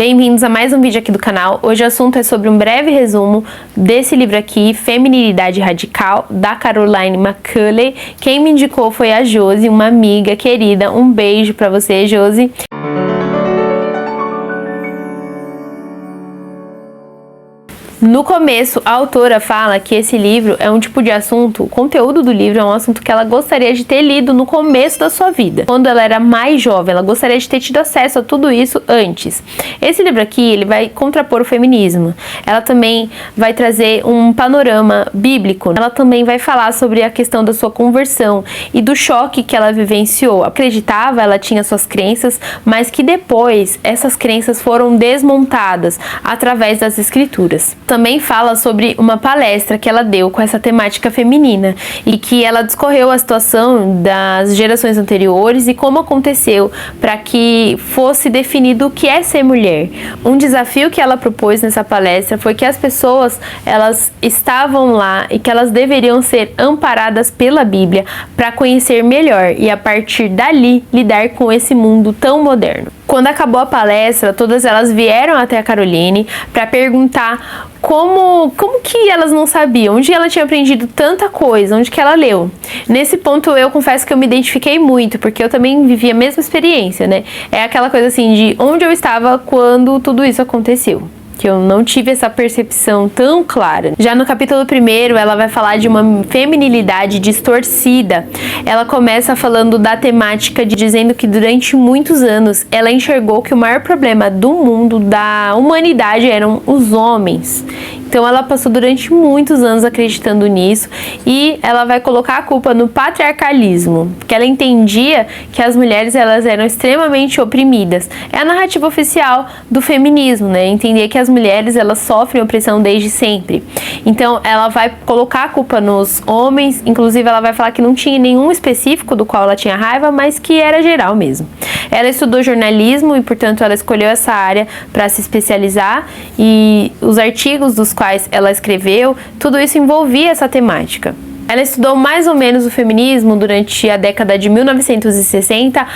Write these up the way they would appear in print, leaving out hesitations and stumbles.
Bem-vindos a mais um vídeo aqui do canal. Hoje o assunto é sobre um breve resumo desse livro aqui, Feminilidade Radical, da Caroline McCulley. Quem me indicou foi a Josi, uma amiga querida. Um beijo pra você, Josi. No começo, a autora fala que esse livro é um tipo de assunto, o conteúdo do livro é um assunto que ela gostaria de ter lido no começo da sua vida. Quando ela era mais jovem, ela gostaria de ter tido acesso a tudo isso antes. Esse livro aqui, ele vai contrapor o feminismo. Ela também vai trazer um panorama bíblico. Ela também vai falar sobre a questão da sua conversão e do choque que ela vivenciou. Acreditava, ela tinha suas crenças, mas que depois essas crenças foram desmontadas através das escrituras. Também fala sobre uma palestra que ela deu com essa temática feminina e que ela discorreu a situação das gerações anteriores e como aconteceu para que fosse definido o que é ser mulher. Um desafio que ela propôs nessa palestra foi que as pessoas, elas estavam lá e que elas deveriam ser amparadas pela Bíblia para conhecer melhor e a partir dali lidar com esse mundo tão moderno. Quando acabou a palestra, todas elas vieram até a Caroline para perguntar como que elas não sabiam, onde ela tinha aprendido tanta coisa, onde que ela leu. Nesse ponto eu confesso que eu me identifiquei muito, porque eu também vivi a mesma experiência, né? É aquela coisa assim de onde eu estava quando tudo isso aconteceu. Que eu não tive essa percepção tão clara. Já no capítulo 1, ela vai falar de uma feminilidade distorcida. Ela começa falando da temática dizendo que durante muitos anos ela enxergou que o maior problema do mundo, da humanidade, eram os homens. Então ela passou durante muitos anos acreditando nisso e ela vai colocar a culpa no patriarcalismo, porque ela entendia que as mulheres elas eram extremamente oprimidas. É a narrativa oficial do feminismo, né? Entender que as mulheres elas sofrem opressão desde sempre. Então ela vai colocar a culpa nos homens, inclusive ela vai falar que não tinha nenhum específico do qual ela tinha raiva, mas que era geral mesmo. Ela estudou jornalismo e, portanto, ela escolheu essa área para se especializar e os artigos dos quais ela escreveu, tudo isso envolvia essa temática. Ela estudou mais ou menos o feminismo durante a década de 1960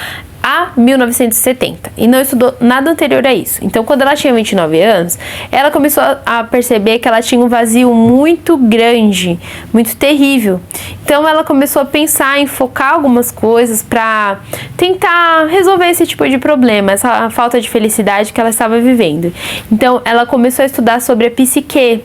a 1970 e não estudou nada anterior a isso. Então, quando ela tinha 29 anos, ela começou a perceber que ela tinha um vazio muito grande, muito terrível. Então, ela começou a pensar em focar algumas coisas para tentar resolver esse tipo de problema, essa falta de felicidade que ela estava vivendo. Então, ela começou a estudar sobre a psique,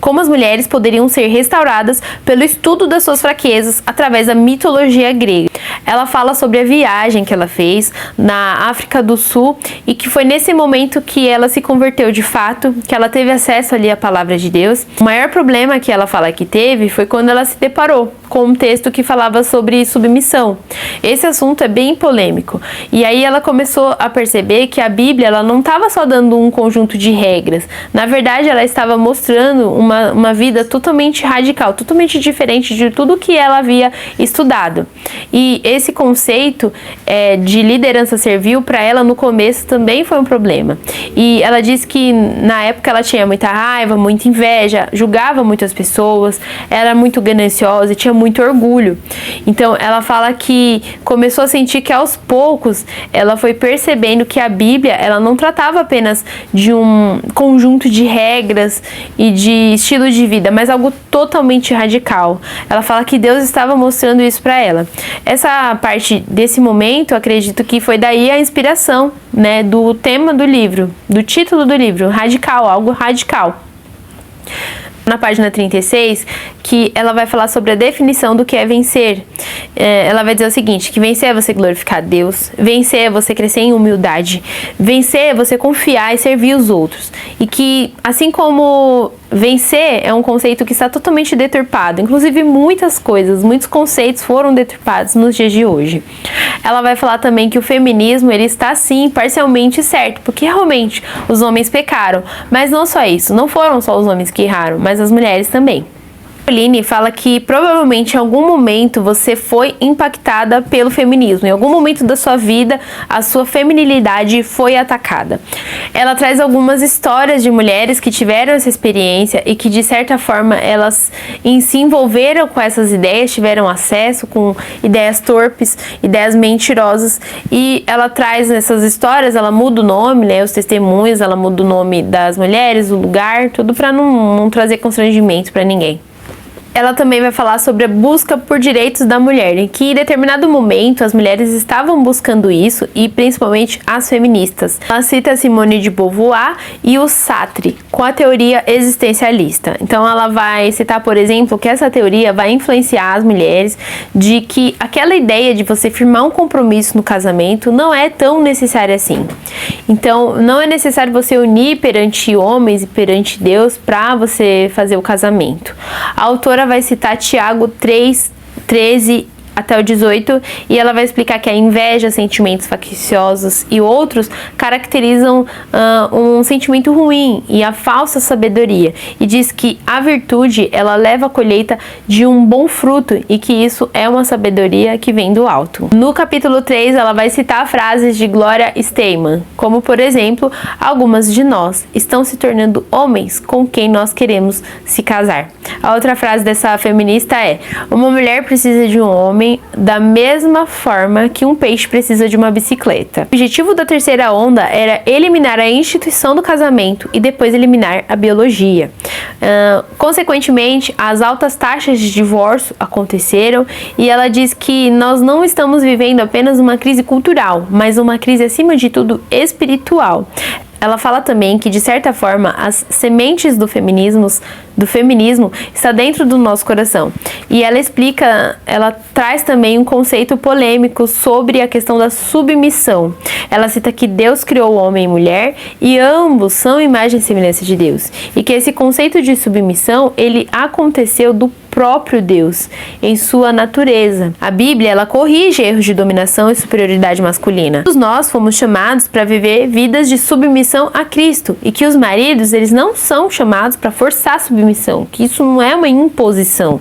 como as mulheres poderiam ser restauradas pelo estudo das suas fraquezas através da mitologia grega. Ela fala sobre a viagem que ela fez na África do Sul e que foi nesse momento que ela se converteu de fato, que ela teve acesso ali à palavra de Deus. O maior problema que ela fala que teve foi quando ela se deparou com um texto que falava sobre submissão. Esse assunto é bem polêmico. E aí ela começou a perceber que a Bíblia ela não estava só dando um conjunto de regras. Na verdade, ela estava mostrando uma vida totalmente radical, totalmente diferente de tudo que ela havia estudado. E esse conceito de liderança servil para ela no começo também foi um problema. E ela disse que na época ela tinha muita raiva, muita inveja, julgava muitas pessoas, era muito gananciosa e tinha muito orgulho. Então ela fala que começou a sentir que aos poucos ela foi percebendo que a Bíblia ela não tratava apenas de um conjunto de regras e de estilo de vida, mas algo totalmente radical. Ela fala que Deus estava mostrando isso para ela. Essa parte desse momento, eu acredito que foi daí a inspiração, né, do tema do livro, do título do livro, radical, algo radical. Na página 36, que ela vai falar sobre a definição do que é vencer. Ela vai dizer o seguinte, que vencer é você glorificar a Deus, vencer é você crescer em humildade, vencer é você confiar e servir os outros. E que, assim como vencer é um conceito que está totalmente deturpado, inclusive muitas coisas, muitos conceitos foram deturpados nos dias de hoje. Ela vai falar também que o feminismo ele está sim parcialmente certo, porque realmente os homens pecaram, mas não só isso, não foram só os homens que erraram, mas as mulheres também. Caroline fala que provavelmente em algum momento você foi impactada pelo feminismo. Em algum momento da sua vida, a sua feminilidade foi atacada. Ela traz algumas histórias de mulheres que tiveram essa experiência e que, de certa forma, elas se envolveram com essas ideias, tiveram acesso com ideias torpes, ideias mentirosas. E ela traz nessas histórias, ela muda o nome, né, os testemunhos, ela muda o nome das mulheres, o lugar, tudo para não trazer constrangimento para ninguém. Ela também vai falar sobre a busca por direitos da mulher, em que em determinado momento as mulheres estavam buscando isso, e principalmente as feministas. Ela cita Simone de Beauvoir e o Sartre com a teoria existencialista. Então ela vai citar, por exemplo, que essa teoria vai influenciar as mulheres de que aquela ideia de você firmar um compromisso no casamento não é tão necessária assim. Então não é necessário você unir perante homens e perante Deus para você fazer o casamento. A autora vai citar Tiago 3:13 até o 18, e ela vai explicar que a inveja, sentimentos facciosos e outros caracterizam um sentimento ruim e a falsa sabedoria, e diz que a virtude, ela leva a colheita de um bom fruto e que isso é uma sabedoria que vem do alto. No capítulo 3, ela vai citar frases de Gloria Steinem, como por exemplo, algumas de nós estão se tornando homens com quem nós queremos se casar. A outra frase dessa feminista é: uma mulher precisa de um homem da mesma forma que um peixe precisa de uma bicicleta. O objetivo da terceira onda era eliminar a instituição do casamento e depois eliminar a biologia. Consequentemente, as altas taxas de divórcio aconteceram, e ela diz que nós não estamos vivendo apenas uma crise cultural, mas uma crise acima de tudo espiritual. Ela fala também que, de certa forma, as sementes do feminismo está dentro do nosso coração. E ela explica, ela traz também um conceito polêmico sobre a questão da submissão. Ela cita que Deus criou o homem e mulher e ambos são imagem e semelhança de Deus. E que esse conceito de submissão, ele aconteceu do próprio Deus, em sua natureza. A Bíblia, ela corrige erros de dominação e superioridade masculina. Todos nós fomos chamados para viver vidas de submissão a Cristo, e que os maridos, eles não são chamados para forçar a submissão, que isso não é uma imposição,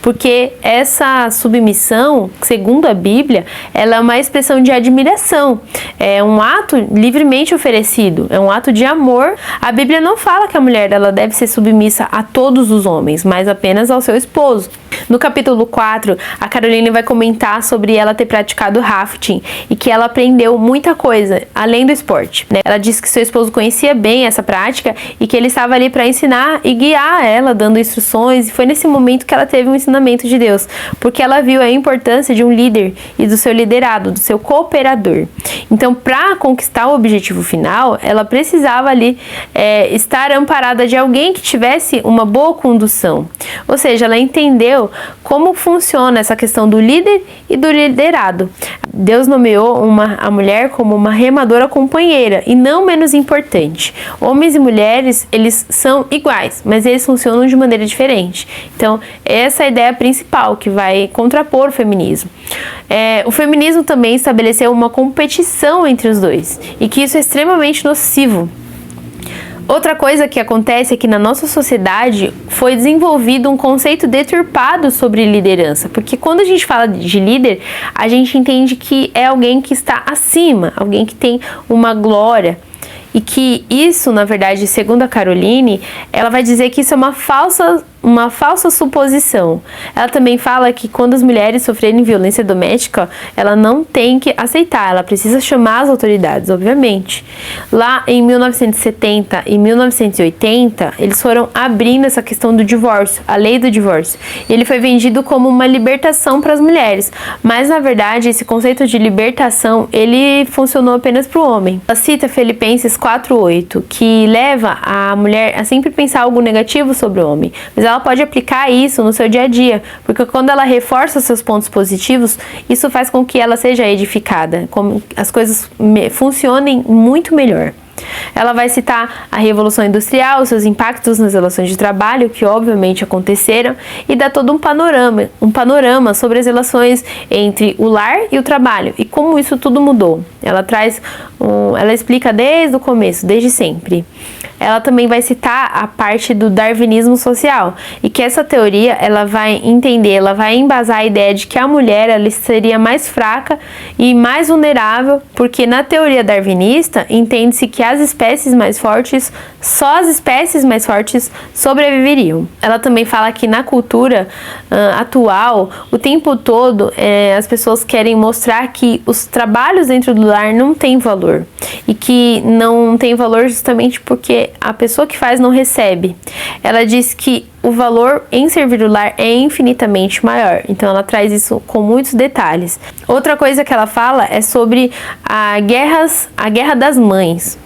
porque essa submissão, segundo a Bíblia, ela é uma expressão de admiração, é um ato livremente oferecido, é um ato de amor. A Bíblia não fala que a mulher, ela deve ser submissa a todos os homens, mas apenas ao seu esposo. No capítulo 4, a Caroline vai comentar sobre ela ter praticado rafting e que ela aprendeu muita coisa, além do esporte, né? Ela disse que seu esposo conhecia bem essa prática e que ele estava ali para ensinar e guiar ela, dando instruções, e foi nesse momento que ela teve um ensinamento de Deus, porque ela viu a importância de um líder e do seu liderado, do seu cooperador. Então, para conquistar o objetivo final, ela precisava ali estar amparada de alguém que tivesse uma boa condução, ou seja, ela entendeu como funciona essa questão do líder e do liderado. Deus nomeou a mulher como uma remadora companheira e não menos importante. Homens e mulheres, eles são iguais, mas eles funcionam de maneira diferente. Então, essa é a ideia principal que vai contrapor o feminismo. O feminismo também estabeleceu uma competição entre os dois e que isso é extremamente nocivo. Outra coisa que acontece é que na nossa sociedade foi desenvolvido um conceito deturpado sobre liderança, porque quando a gente fala de líder, a gente entende que é alguém que está acima, alguém que tem uma glória, e que isso, na verdade, segundo a Caroline, ela vai dizer que isso é uma falsa suposição. Ela também fala que quando as mulheres sofrerem violência doméstica, ela não tem que aceitar, ela precisa chamar as autoridades, obviamente. Lá em 1970 e 1980, eles foram abrindo essa questão do divórcio, a lei do divórcio. E ele foi vendido como uma libertação para as mulheres, mas na verdade esse conceito de libertação, ele funcionou apenas para o homem. Ela cita Filipenses 4:8, que leva a mulher a sempre pensar algo negativo sobre o homem, mas ela pode aplicar isso no seu dia a dia, porque quando ela reforça seus pontos positivos, isso faz com que ela seja edificada, como as coisas funcionem muito melhor. Ela vai citar a Revolução Industrial, seus impactos nas relações de trabalho, que obviamente aconteceram, e dá todo um panorama sobre as relações entre o lar e o trabalho, e como isso tudo mudou. Ela explica desde o começo, desde sempre. ela também vai citar a parte do darwinismo social, e que essa teoria ela vai entender, ela vai embasar a ideia de que a mulher ela seria mais fraca e mais vulnerável, porque na teoria darwinista entende-se que as espécies mais fortes, só as espécies mais fortes sobreviveriam. Ela também fala que na cultura atual, o tempo todo as pessoas querem mostrar que os trabalhos dentro do lar não têm valor, e que não tem valor justamente porque a pessoa que faz não recebe. Ela diz que o valor em servir o lar é infinitamente maior, então ela traz isso com muitos detalhes. Outra coisa que ela fala é sobre a guerra das mães.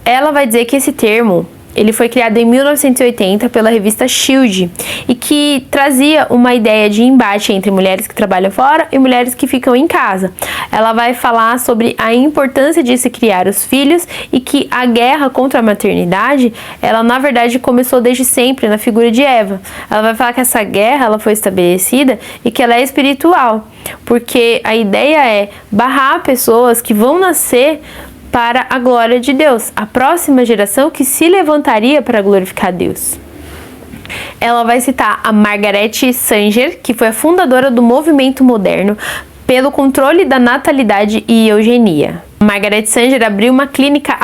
Ela vai dizer que esse termo ele foi criado em 1980 pela revista Shield, e que trazia uma ideia de embate entre mulheres que trabalham fora e mulheres que ficam em casa. Ela vai falar sobre a importância de se criar os filhos, e que a guerra contra a maternidade, ela na verdade começou desde sempre na figura de Eva. Ela vai falar que essa guerra ela foi estabelecida e que ela é espiritual, porque a ideia é barrar pessoas que vão nascer para a glória de Deus, a próxima geração que se levantaria para glorificar Deus. Ela vai citar a Margaret Sanger, que foi a fundadora do movimento moderno pelo controle da natalidade e eugenia. Margaret Sanger abriu uma clínica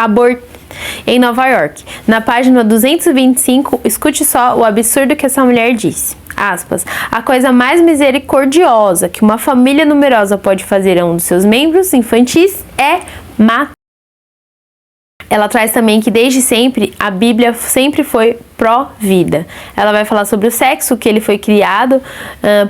em Nova York. Na página 225, escute só o absurdo que essa mulher disse. Aspas, a coisa mais misericordiosa que uma família numerosa pode fazer a um dos seus membros infantis é matar. Ela traz também que desde sempre a Bíblia sempre foi pró-vida. Ela vai falar sobre o sexo, que ele foi criado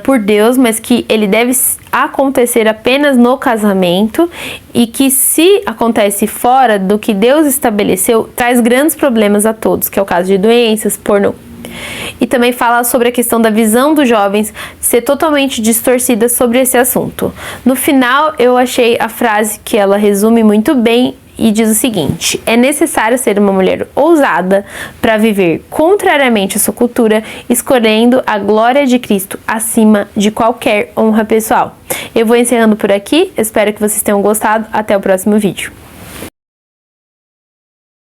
por Deus, mas que ele deve acontecer apenas no casamento, e que se acontece fora do que Deus estabeleceu, traz grandes problemas a todos, que é o caso de doenças, porno. E também fala sobre a questão da visão dos jovens ser totalmente distorcida sobre esse assunto. No final, eu achei a frase que ela resume muito bem, e diz o seguinte: é necessário ser uma mulher ousada para viver contrariamente à sua cultura, escolhendo a glória de Cristo acima de qualquer honra pessoal. Eu vou encerrando por aqui, espero que vocês tenham gostado, até o próximo vídeo.